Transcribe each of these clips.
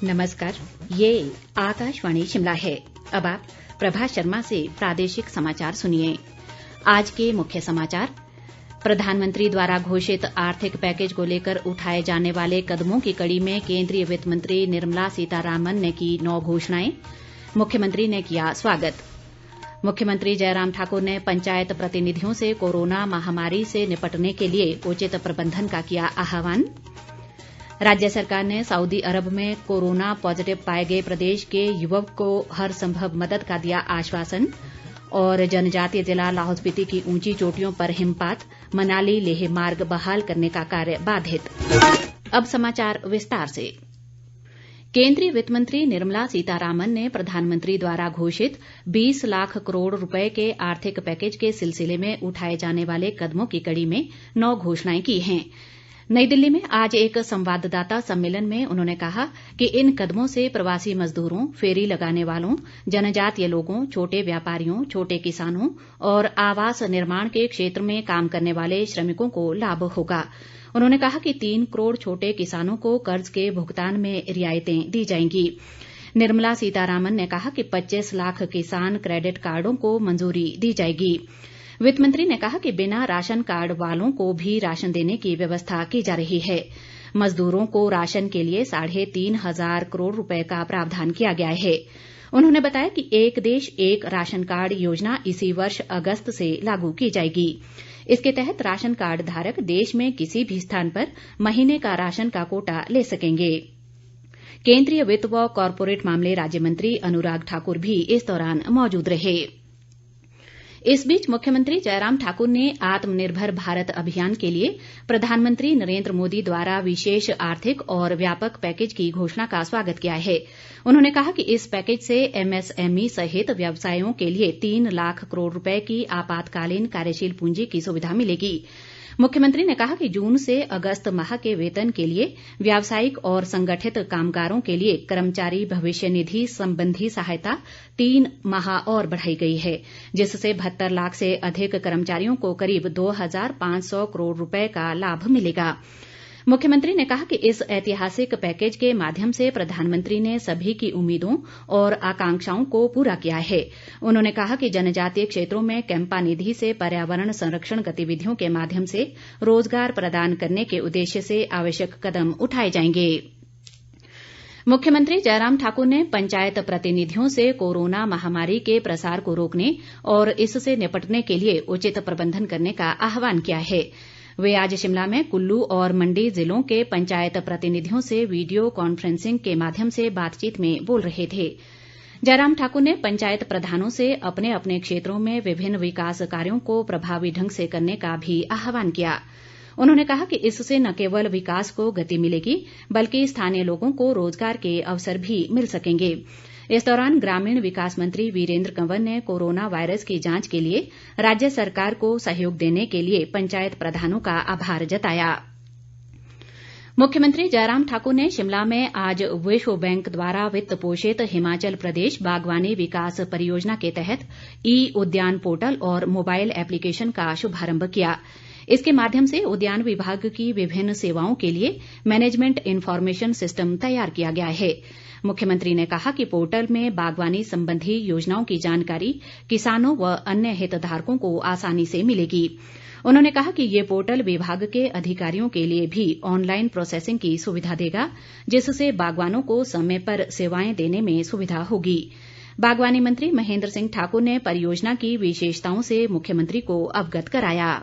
नमस्कार, ये आकाशवाणी शिमला है। अब आप प्रभा शर्मा से प्रादेशिक समाचार सुनिए। आज के मुख्य समाचार। प्रधानमंत्री द्वारा घोषित आर्थिक पैकेज को लेकर उठाए जाने वाले कदमों की कड़ी में केंद्रीय वित्त मंत्री निर्मला सीतारामन ने की 9 घोषणाएं। मुख्यमंत्री ने किया स्वागत। मुख्यमंत्री जयराम ठाकुर ने पंचायत प्रतिनिधियों से कोरोना महामारी से निपटने के लिए उचित प्रबंधन का किया आह्वान। राज्य सरकार ने सऊदी अरब में कोरोना पॉजिटिव पाए गए प्रदेश के युवक को हर संभव मदद का दिया आश्वासन। और जनजातीय जिला लाहौल स्पीति की ऊंची चोटियों पर हिमपात, मनाली लेह मार्ग बहाल करने का कार्य बाधित। अब समाचार विस्तार से। केंद्रीय वित्त मंत्री निर्मला सीतारामन ने प्रधानमंत्री द्वारा घोषित 20 लाख करोड़ रुपए के आर्थिक पैकेज के सिलसिले में उठाए जाने वाले कदमों की कड़ी में 9 घोषणाएं की हैं। नई दिल्ली में आज एक संवाददाता सम्मेलन में उन्होंने कहा कि इन कदमों से प्रवासी मजदूरों, फेरी लगाने वालों, जनजातीय लोगों, छोटे व्यापारियों, छोटे किसानों और आवास निर्माण के क्षेत्र में काम करने वाले श्रमिकों को लाभ होगा। उन्होंने कहा कि 3 करोड़ छोटे किसानों को कर्ज के भुगतान में रियायतें दी जाएंगी। निर्मला सीतारामन ने कहा कि 25 लाख किसान क्रेडिट कार्डों को मंजूरी दी जाएगी। वित्त मंत्री ने कहा कि बिना राशन कार्ड वालों को भी राशन देने की व्यवस्था की जा रही है। मजदूरों को राशन के लिए 3,500 करोड़ रुपए का प्रावधान किया गया है। उन्होंने बताया कि एक देश एक राशन कार्ड योजना इसी वर्ष अगस्त से लागू की जाएगी। इसके तहत राशन कार्ड धारक देश में किसी भी स्थान पर महीने का राशन का कोटा ले सकेंगे। केंद्रीय वित्त व कॉरपोरेट मामले राज्य मंत्री अनुराग ठाकुर भी इस दौरान मौजूद रहे। इस बीच मुख्यमंत्री जयराम ठाकुर ने आत्मनिर्भर भारत अभियान के लिए प्रधानमंत्री नरेंद्र मोदी द्वारा विशेष आर्थिक और व्यापक पैकेज की घोषणा का स्वागत किया है। उन्होंने कहा कि इस पैकेज से एमएसएमई सहित व्यवसायों के लिए 3 लाख करोड़ रुपए की आपातकालीन कार्यशील पूंजी की सुविधा मिलेगी। मुख्यमंत्री ने कहा कि जून से अगस्त माह के वेतन के लिए व्यावसायिक और संगठित कामगारों के लिए कर्मचारी भविष्य निधि संबंधी सहायता 3 माह और बढ़ाई गई है, जिससे 72 लाख से अधिक कर्मचारियों को करीब 2,500 करोड़ रुपए का लाभ मिलेगा। मुख्यमंत्री ने कहा कि इस ऐतिहासिक पैकेज के माध्यम से प्रधानमंत्री ने सभी की उम्मीदों और आकांक्षाओं को पूरा किया है। उन्होंने कहा कि जनजातीय क्षेत्रों में कैंपा निधि से पर्यावरण संरक्षण गतिविधियों के माध्यम से रोजगार प्रदान करने के उद्देश्य से आवश्यक कदम उठाए जाएंगे। मुख्यमंत्री जयराम ठाकुर ने पंचायत प्रतिनिधियों से कोरोना महामारी के प्रसार को रोकने और इससे निपटने के लिए उचित प्रबंधन करने का आह्वान किया है। वे आज शिमला में कुल्लू और मंडी जिलों के पंचायत प्रतिनिधियों से वीडियो कॉन्फ्रेंसिंग के माध्यम से बातचीत में बोल रहे थे। जयराम ठाकुर ने पंचायत प्रधानों से अपने अपने क्षेत्रों में विभिन्न विकास कार्यों को प्रभावी ढंग से करने का भी आह्वान किया। उन्होंने कहा कि इससे न केवल विकास को गति मिलेगी, बल्कि स्थानीय लोगों को रोजगार के अवसर भी मिल सकेंगे। इस दौरान ग्रामीण विकास मंत्री वीरेंद्र कंवर ने कोरोना वायरस की जांच के लिए राज्य सरकार को सहयोग देने के लिए पंचायत प्रधानों का आभार जताया। मुख्यमंत्री जयराम ठाकुर ने शिमला में आज विश्व बैंक द्वारा वित्त पोषित हिमाचल प्रदेश बागवानी विकास परियोजना के तहत ई उद्यान पोर्टल और मोबाइल एप्लीकेशन का शुभारंभ किया। इसके माध्यम से उद्यान विभाग की विभिन्न सेवाओं के लिए मैनेजमेंट इन्फॉर्मेशन सिस्टम तैयार किया गया है। मुख्यमंत्री ने कहा कि पोर्टल में बागवानी संबंधी योजनाओं की जानकारी किसानों व अन्य हितधारकों को आसानी से मिलेगी। उन्होंने कहा कि ये पोर्टल विभाग के अधिकारियों के लिए भी ऑनलाइन प्रोसेसिंग की सुविधा देगा, जिससे बागवानों को समय पर सेवाएं देने में सुविधा होगी। बागवानी मंत्री महेंद्र सिंह ठाकुर ने परियोजना की विशेषताओं से मुख्यमंत्री को अवगत कराया।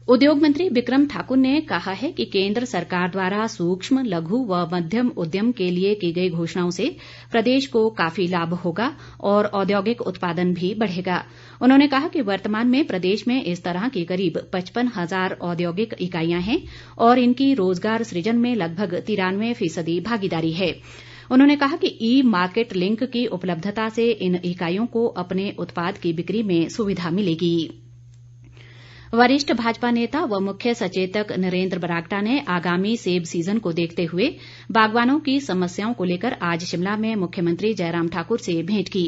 उद्योग मंत्री बिक्रम ठाकुर ने कहा है कि केंद्र सरकार द्वारा सूक्ष्म, लघु व मध्यम उद्यम के लिए की गई घोषणाओं से प्रदेश को काफी लाभ होगा और औद्योगिक उत्पादन भी बढ़ेगा। उन्होंने कहा कि वर्तमान में प्रदेश में इस तरह की करीब 55,000 औद्योगिक इकाइयां हैं और इनकी रोजगार सृजन में लगभग 93% भागीदारी है। उन्होंने कहा कि ई मार्केट लिंक की उपलब्धता से इन इकाइयों को अपने उत्पाद की बिक्री में सुविधा मिलेगी। वरिष्ठ भाजपा नेता व मुख्य सचेतक नरेंद्र बरागटा ने आगामी सेब सीजन को देखते हुए बागवानों की समस्याओं को लेकर आज शिमला में मुख्यमंत्री जयराम ठाकुर से भेंट की।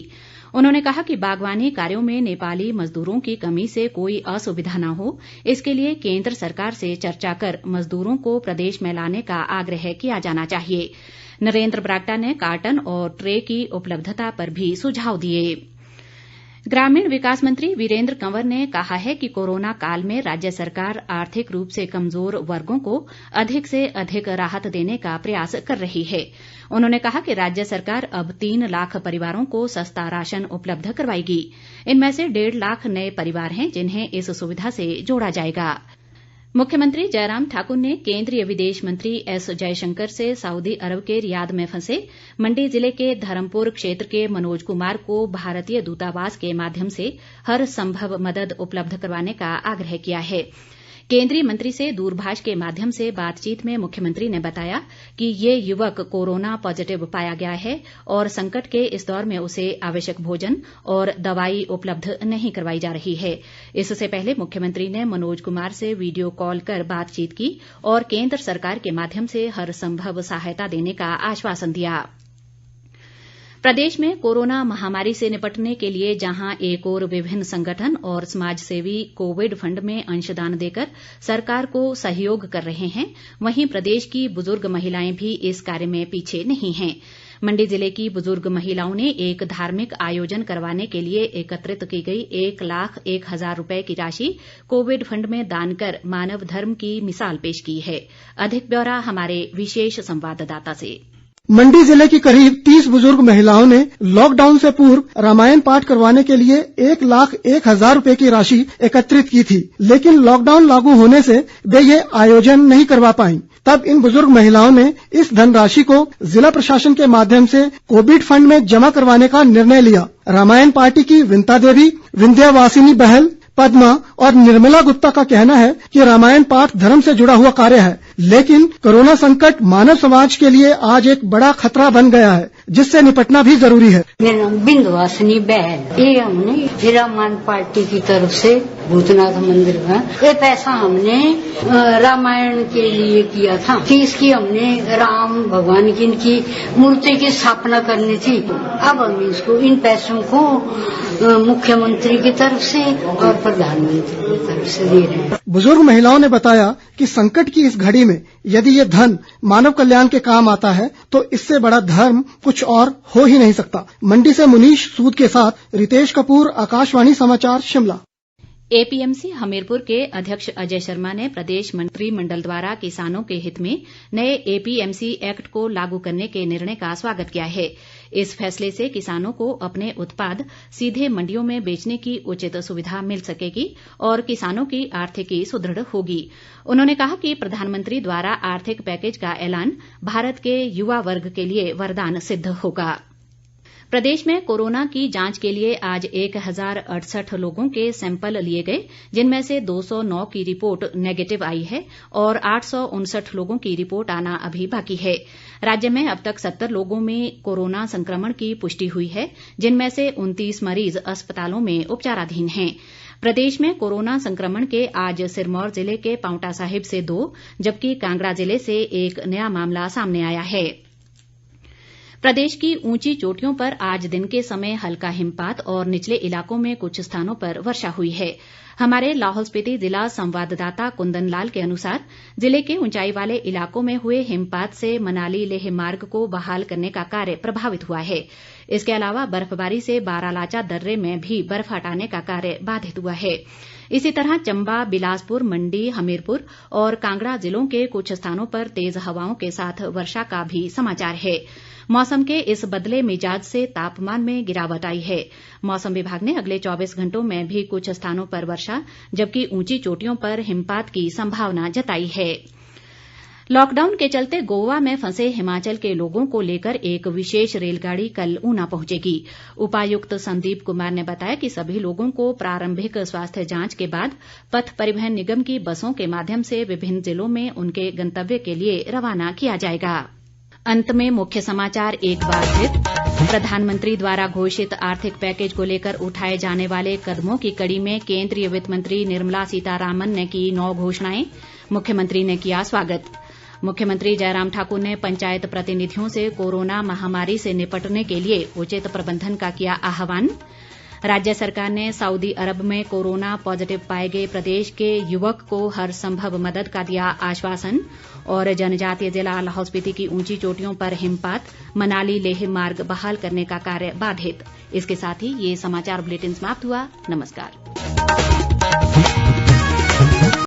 उन्होंने कहा कि बागवानी कार्यों में नेपाली मजदूरों की कमी से कोई असुविधा न हो, इसके लिए केंद्र सरकार से चर्चा कर मजदूरों को प्रदेश में लाने का आग्रह किया जाना चाहिए। नरेंद्र बरागटा ने कार्टन और ट्रे की उपलब्धता पर भी सुझाव दिए। ग्रामीण विकास मंत्री वीरेंद्र कंवर ने कहा है कि कोरोना काल में राज्य सरकार आर्थिक रूप से कमजोर वर्गों को अधिक से अधिक राहत देने का प्रयास कर रही है। उन्होंने कहा कि राज्य सरकार अब 3 लाख परिवारों को सस्ता राशन उपलब्ध करवाएगी। इनमें से 1.5 लाख नए परिवार हैं जिन्हें इस सुविधा से जोड़ा जाएगा। मुख्यमंत्री जयराम ठाकुर ने केंद्रीय विदेश मंत्री एस जयशंकर से सऊदी अरब के रियाद में फंसे मंडी जिले के धर्मपुर क्षेत्र के मनोज कुमार को भारतीय दूतावास के माध्यम से हर संभव मदद उपलब्ध करवाने का आग्रह किया है। केंद्रीय मंत्री से दूरभाष के माध्यम से बातचीत में मुख्यमंत्री ने बताया कि ये युवक कोरोना पॉजिटिव पाया गया है और संकट के इस दौर में उसे आवश्यक भोजन और दवाई उपलब्ध नहीं करवाई जा रही है। इससे पहले मुख्यमंत्री ने मनोज कुमार से वीडियो कॉल कर बातचीत की और केंद्र सरकार के माध्यम से हर संभव सहायता देने का आश्वासन दिया। प्रदेश में कोरोना महामारी से निपटने के लिए जहां एक ओर विभिन्न संगठन और समाजसेवी कोविड फंड में अंशदान देकर सरकार को सहयोग कर रहे हैं, वहीं प्रदेश की बुजुर्ग महिलाएं भी इस कार्य में पीछे नहीं हैं। मंडी जिले की बुजुर्ग महिलाओं ने एक धार्मिक आयोजन करवाने के लिए एकत्रित की गई 1,01,000 रुपए की राशि कोविड फंड में दान कर मानव धर्म की मिसाल पेश की है। अधिक ब्यौरा हमारे विशेष संवाददाता से। मंडी जिले की करीब 30 बुजुर्ग महिलाओं ने लॉकडाउन से पूर्व रामायण पाठ करवाने के लिए 1,01,000 रुपए की राशि एकत्रित की थी, लेकिन लॉकडाउन लागू होने से वे ये आयोजन नहीं करवा पाईं। तब इन बुजुर्ग महिलाओं ने इस धनराशि को जिला प्रशासन के माध्यम से कोविड फंड में जमा करवाने का निर्णय लिया। रामायण पार्टी की विंता देवी, विंध्यावासिनी बहल, पद्मा और निर्मला गुप्ता का कहना है कि रामायण पाठ धर्म से जुड़ा हुआ कार्य है, लेकिन कोरोना संकट मानव समाज के लिए आज एक बड़ा खतरा बन गया है, जिससे निपटना भी जरूरी है। मेरा नाम विंध्यवासिनी बहल। ये हमने रामायण पार्टी की तरफ से भूतनाथ मंदिर में ये पैसा हमने रामायण के लिए किया था कि इसकी हमने राम भगवान की इनकी मूर्ति की स्थापना करनी थी। अब हम इसको इन पैसों को मुख्यमंत्री की तरफ से और प्रधानमंत्री की तरफ से दे रहे हैं। बुजुर्ग महिलाओं ने बताया कि संकट की इस घड़ी में यदि ये धन मानव कल्याण के काम आता है तो इससे बड़ा धर्म कुछ और हो ही नहीं सकता। मंडी से मुनीश सूद के साथ रितेश कपूर, आकाशवाणी समाचार, शिमला। एपीएमसी हमीरपुर के अध्यक्ष अजय शर्मा ने प्रदेश मंत्रिमंडल द्वारा किसानों के हित में नए एपीएमसी एक्ट को लागू करने के निर्णय का स्वागत किया है। इस फैसले से किसानों को अपने उत्पाद सीधे मंडियों में बेचने की उचित सुविधा मिल सकेगी और किसानों की आर्थिकी सुदृढ़ होगी। उन्होंने कहा कि प्रधानमंत्री द्वारा आर्थिक पैकेज का ऐलान भारत के युवा वर्ग के लिए वरदान सिद्ध होगा। प्रदेश में कोरोना की जांच के लिए आज 1,068 लोगों के सैंपल लिए गए, जिनमें से 209 की रिपोर्ट नेगेटिव आई है और 859 लोगों की रिपोर्ट आना अभी बाकी है। राज्य में अब तक 70 लोगों में कोरोना संक्रमण की पुष्टि हुई है, जिनमें से 29 मरीज अस्पतालों में उपचाराधीन हैं। प्रदेश में कोरोना संक्रमण के आज सिरमौर जिले के पांवटा साहिब से 2 जबकि कांगड़ा जिले से 1 नया मामला सामने आया है। प्रदेश की ऊंची चोटियों पर आज दिन के समय हल्का हिमपात और निचले इलाकों में कुछ स्थानों पर वर्षा हुई है। हमारे लाहौल स्पीति जिला संवाददाता कुंदन लाल के अनुसार जिले के ऊंचाई वाले इलाकों में हुए हिमपात से मनाली लेह मार्ग को बहाल करने का कार्य प्रभावित हुआ है। इसके अलावा बर्फबारी से बारालाचा दर्रे में भी बर्फ हटाने का कार्य बाधित हुआ है। इसी तरह चंबा, बिलासपुर, मंडी, हमीरपुर और कांगड़ा जिलों के कुछ स्थानों पर तेज हवाओं के साथ वर्षा का भी समाचार है। मौसम के इस बदले मिजाज से तापमान में गिरावट आई है। मौसम विभाग ने अगले 24 घंटों में भी कुछ स्थानों पर वर्षा जबकि ऊंची चोटियों पर हिमपात की संभावना जताई है। लॉकडाउन के चलते गोवा में फंसे हिमाचल के लोगों को लेकर एक विशेष रेलगाड़ी कल ऊना पहुंचेगी। उपायुक्त संदीप कुमार ने बताया कि सभी लोगों को प्रारंभिक स्वास्थ्य जांच के बाद पथ परिवहन निगम की बसों के माध्यम से विभिन्न जिलों में उनके गंतव्य के लिए रवाना किया जाएगा। अंत में मुख्य समाचार एक बार फिर। प्रधानमंत्री द्वारा घोषित आर्थिक पैकेज को लेकर उठाए जाने वाले कदमों की कड़ी में केंद्रीय वित्त मंत्री निर्मला सीतारामन ने की 9 घोषणाएं, मुख्यमंत्री ने किया स्वागत। मुख्यमंत्री जयराम ठाकुर ने पंचायत प्रतिनिधियों से कोरोना महामारी से निपटने के लिए उचित प्रबंधन का किया आह्वान। राज्य सरकार ने सऊदी अरब में कोरोना पॉजिटिव पाए गए प्रदेश के युवक को हर संभव मदद का दिया आश्वासन। और जनजातीय जिला लाहौल स्पीति की ऊंची चोटियों पर हिमपात, मनाली लेह मार्ग बहाल करने का कार्य बाधित। इसके साथ ही ये समाचार बुलेटिन समाप्त हुआ। नमस्कार।